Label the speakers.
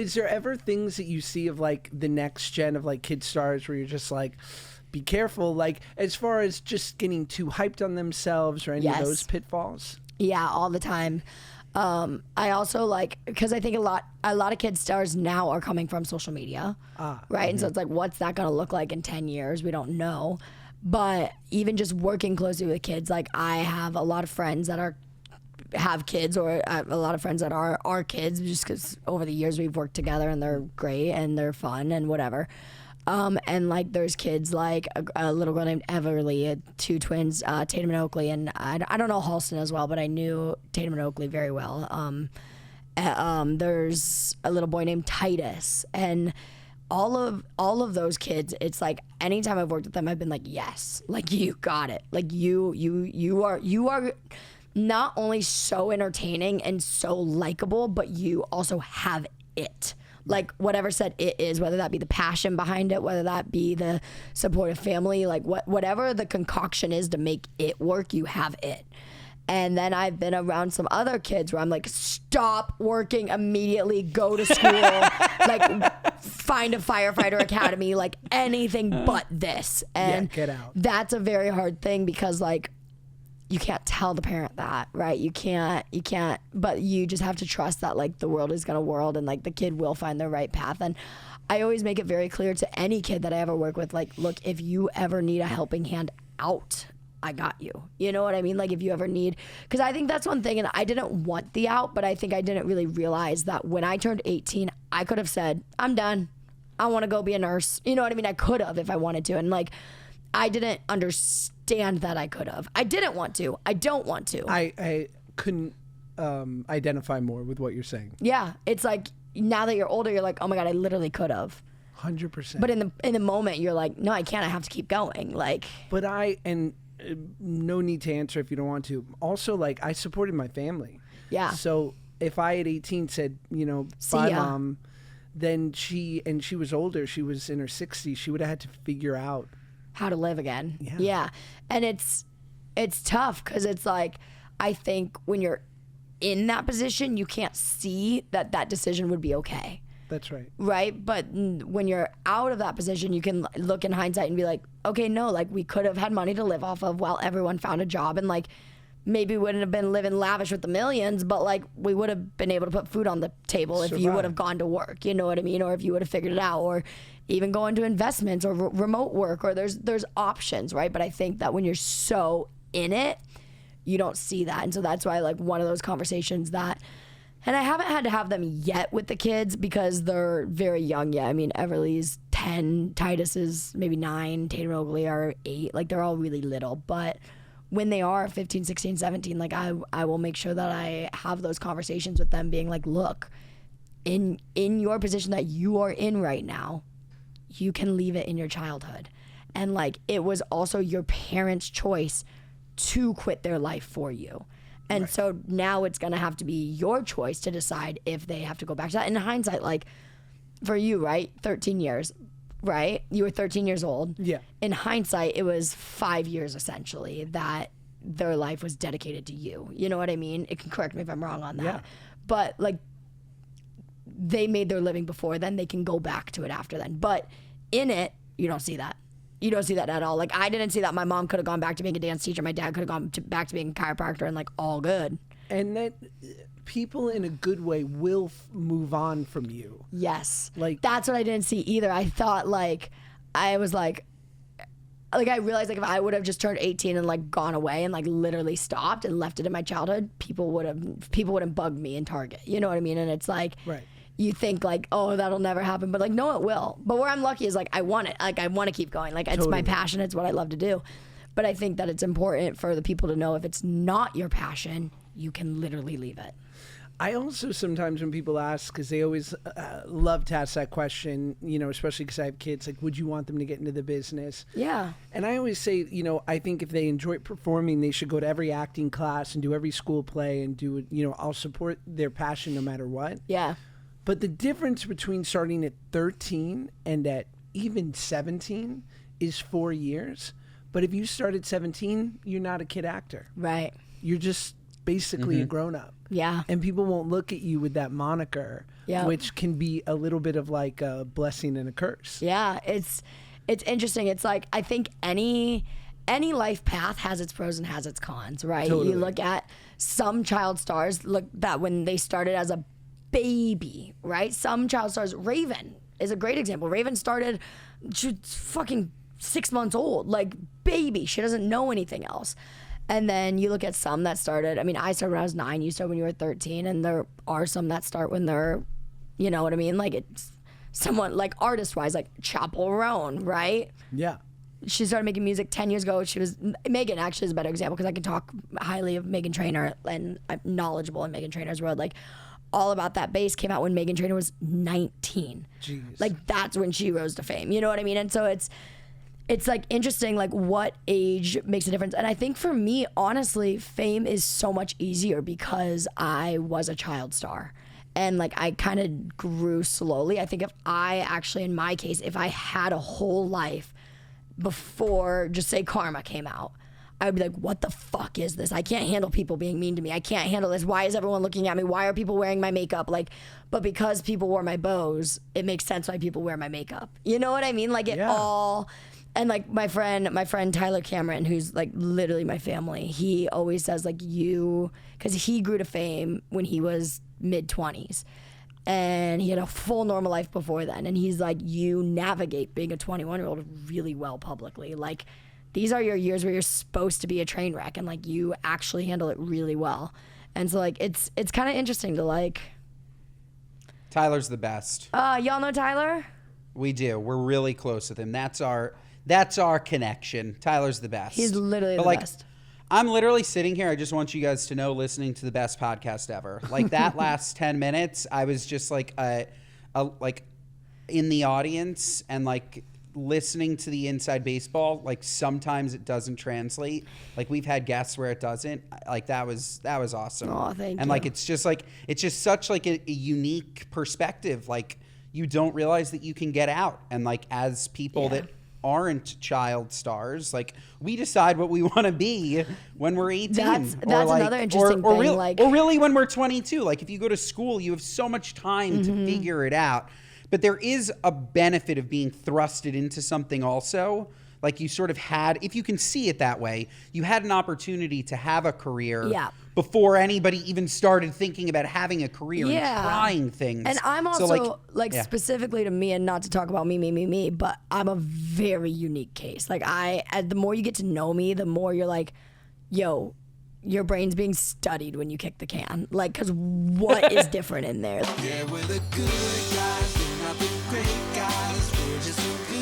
Speaker 1: Is there ever things that you see of like the next gen of like kid stars where you're just like, be careful, like as far as just getting too hyped on themselves or any of those pitfalls?
Speaker 2: Yeah, all the time. I also like, because I think a lot of kid stars now are coming from social media, right? And so it's like, what's that going to look like in 10 years? We don't know. But even just working closely with kids, like I have a lot of friends that have kids, or a lot of friends that are kids, just because over the years we've worked together and they're great and they're fun and whatever. And like there's kids like a little girl named Everly, two twins, Tatum and Oakley, and I don't know Halston as well, but I knew Tatum and Oakley very well. There's a little boy named Titus, and all of those kids, it's like anytime I've worked with them, I've been like, yes, like you got it, like you are not only so entertaining and so likable, but you also have it. Like whatever said it is, whether that be the passion behind it, whether that be the supportive family, like whatever the concoction is to make it work, you have it. And then I've been around some other kids where I'm like, stop working immediately, go to school, like find a firefighter academy, like anything but this. And
Speaker 1: get out.
Speaker 2: That's a very hard thing because like, you can't tell the parent that, right? You can't, but you just have to trust that like the world is gonna world and like the kid will find their right path. And I always make it very clear to any kid that I ever work with, like, look, if you ever need a helping hand out, I got you. You know what I mean? Like if you ever need, because I think that's one thing, and I didn't want the out, but I think I didn't really realize that when I turned 18, I could have said, I'm done. I want to go be a nurse. You know what I mean? I could have if I wanted to. And like, I didn't understand that I could have. I didn't want to. I don't want to.
Speaker 1: I couldn't identify more with what you're saying.
Speaker 2: Yeah. It's like, now that you're older, you're like, oh my God, I literally could have.
Speaker 1: 100%.
Speaker 2: But in the moment, you're like, no, I can't. I have to keep going. Like.
Speaker 1: But no need to answer if you don't want to. Also, like, I supported my family.
Speaker 2: Yeah.
Speaker 1: So if I at 18 said, you know, bye, Mom, then she was older. She was in her 60s. She would have had to figure out
Speaker 2: how to live again.
Speaker 1: Yeah.
Speaker 2: And it's tough because it's like, I think when you're in that position, you can't see that decision would be okay.
Speaker 1: That's right.
Speaker 2: Right? But when you're out of that position, you can look in hindsight and be like, okay, no, like we could have had money to live off of while everyone found a job, and like maybe we wouldn't have been living lavish with the millions, but like we would have been able to put food on the table if you would have gone to work, you know what I mean? Or if you would have figured it out, or even go into investments or remote work, or there's options, right? But I think that when you're so in it, you don't see that. And so that's why like one of those conversations that, and I haven't had to have them yet with the kids because they're very young yet. I mean, Everly's 10, Titus is maybe 9, Tatum and Oakley are 8. Like they're all really little. But when they are 15, 16, 17, like I will make sure that I have those conversations with them being like, look, in your position that you are in right now, you can leave it in your childhood. And like, it was also your parents' choice to quit their life for you. And so now it's going to have to be your choice to decide if they have to go back to that. In hindsight, like for you, right? 13 years, right? You were 13 years old.
Speaker 1: Yeah.
Speaker 2: In hindsight, it was 5 years essentially that their life was dedicated to you. You know what I mean? It can correct me if I'm wrong on that.
Speaker 1: Yeah.
Speaker 2: But like, they made their living before then. They can go back to it after then. But in it, you don't see that. You don't see that at all. Like, I didn't see that. My mom could have gone back to being a dance teacher. My dad could have gone back to being a chiropractor, and like all good.
Speaker 1: And that people in a good way will move on from you.
Speaker 2: Yes.
Speaker 1: Like,
Speaker 2: that's what I didn't see either. I thought like, I was like I realized like if I would have just turned 18 and like gone away and like literally stopped and left it in my childhood, people wouldn't bug me in Target. You know what I mean? And it's like,
Speaker 1: right.
Speaker 2: You think like, oh, that'll never happen, but like, no, it will. But where I'm lucky is like, I want it. Like, I want to keep going. Like, it's my passion. It's what I love to do. But I think that it's important for the people to know if it's not your passion, you can literally leave it.
Speaker 1: I also sometimes when people ask, because they always love to ask that question, you know, especially because I have kids, like, would you want them to get into the business?
Speaker 2: Yeah.
Speaker 1: And I always say, you know, I think if they enjoy performing, they should go to every acting class and do every school play and do, you know, I'll support their passion no matter what.
Speaker 2: Yeah.
Speaker 1: But the difference between starting at 13 and at even 17 is 4 years. But if you start at 17, you're not a kid actor.
Speaker 2: Right.
Speaker 1: You're just basically a grown-up.
Speaker 2: Yeah.
Speaker 1: And people won't look at you with that moniker, which can be a little bit of like a blessing and a curse.
Speaker 2: Yeah, it's interesting. It's like, I think any life path has its pros and has its cons, right?
Speaker 1: Totally.
Speaker 2: You look at some child stars, look that when they started as a baby, right? Some child stars, Raven is a great example. Raven started, she's fucking 6 months old, like baby. She doesn't know anything else. And then you look at some that started, I mean, I started when I was 9, you started when you were 13, and there are some that start when they're, you know what I mean? Like it's someone like artist-wise, like Chapel Roan, right?
Speaker 1: Yeah.
Speaker 2: She started making music 10 years ago. Megan actually is a better example because I can talk highly of Meghan Trainor and I'm knowledgeable in Meghan Trainor's world. Like All About That Bass came out when Meghan Trainor was 19.
Speaker 1: Jeez.
Speaker 2: Like that's when she rose to fame. You know what I mean? And so it's like interesting, like what age makes a difference. And I think for me, honestly, fame is so much easier because I was a child star. And like I kind of grew slowly. I think if I actually, in my case, if I had a whole life before, just say Karma came out, I would be like, what the fuck is this? I can't handle people being mean to me. I can't handle this. Why is everyone looking at me? Why are people wearing my makeup? Like, but because people wore my bows, it makes sense why people wear my makeup. You know what I mean? Like it all, and like my friend Tyler Cameron, who's like literally my family, he always says like because he grew to fame when he was mid-20s. And he had a full normal life before then. And he's like, you navigate being a 21-year-old really well publicly. Like, these are your years where you're supposed to be a train wreck, and like you actually handle it really well. And so like it's kind of interesting to like.
Speaker 3: Tyler's the best.
Speaker 2: Y'all know Tyler?
Speaker 3: We do. We're really close with him. That's our connection. Tyler's the best.
Speaker 2: He's literally the best.
Speaker 3: I'm literally sitting here. I just want you guys to know, listening to the best podcast ever. Like that last 10 minutes, I was just like like in the audience and like listening to the Inside Baseball. Like sometimes it doesn't translate. Like we've had guests where it doesn't. Like that was awesome.
Speaker 2: Oh, thank you.
Speaker 3: And like it's just such like a unique perspective. Like you don't realize that you can get out, and like as people that aren't child stars, like we decide what we want to be when we're 18.
Speaker 2: That's
Speaker 3: like,
Speaker 2: another interesting thing.
Speaker 3: Or really when we're 22. Like if you go to school, you have so much time to figure it out. But there is a benefit of being thrusted into something also. Like you sort of had, if you can see it that way, you had an opportunity to have a career before anybody even started thinking about having a career and trying things.
Speaker 2: And I'm also specifically to me, and not to talk about me, but I'm a very unique case. Like the more you get to know me, the more you're like, yo, your brain's being studied when you kick the can. Like, cause what is different in there?
Speaker 4: Yeah, we're the good guys, we're not the great guys, we're just the good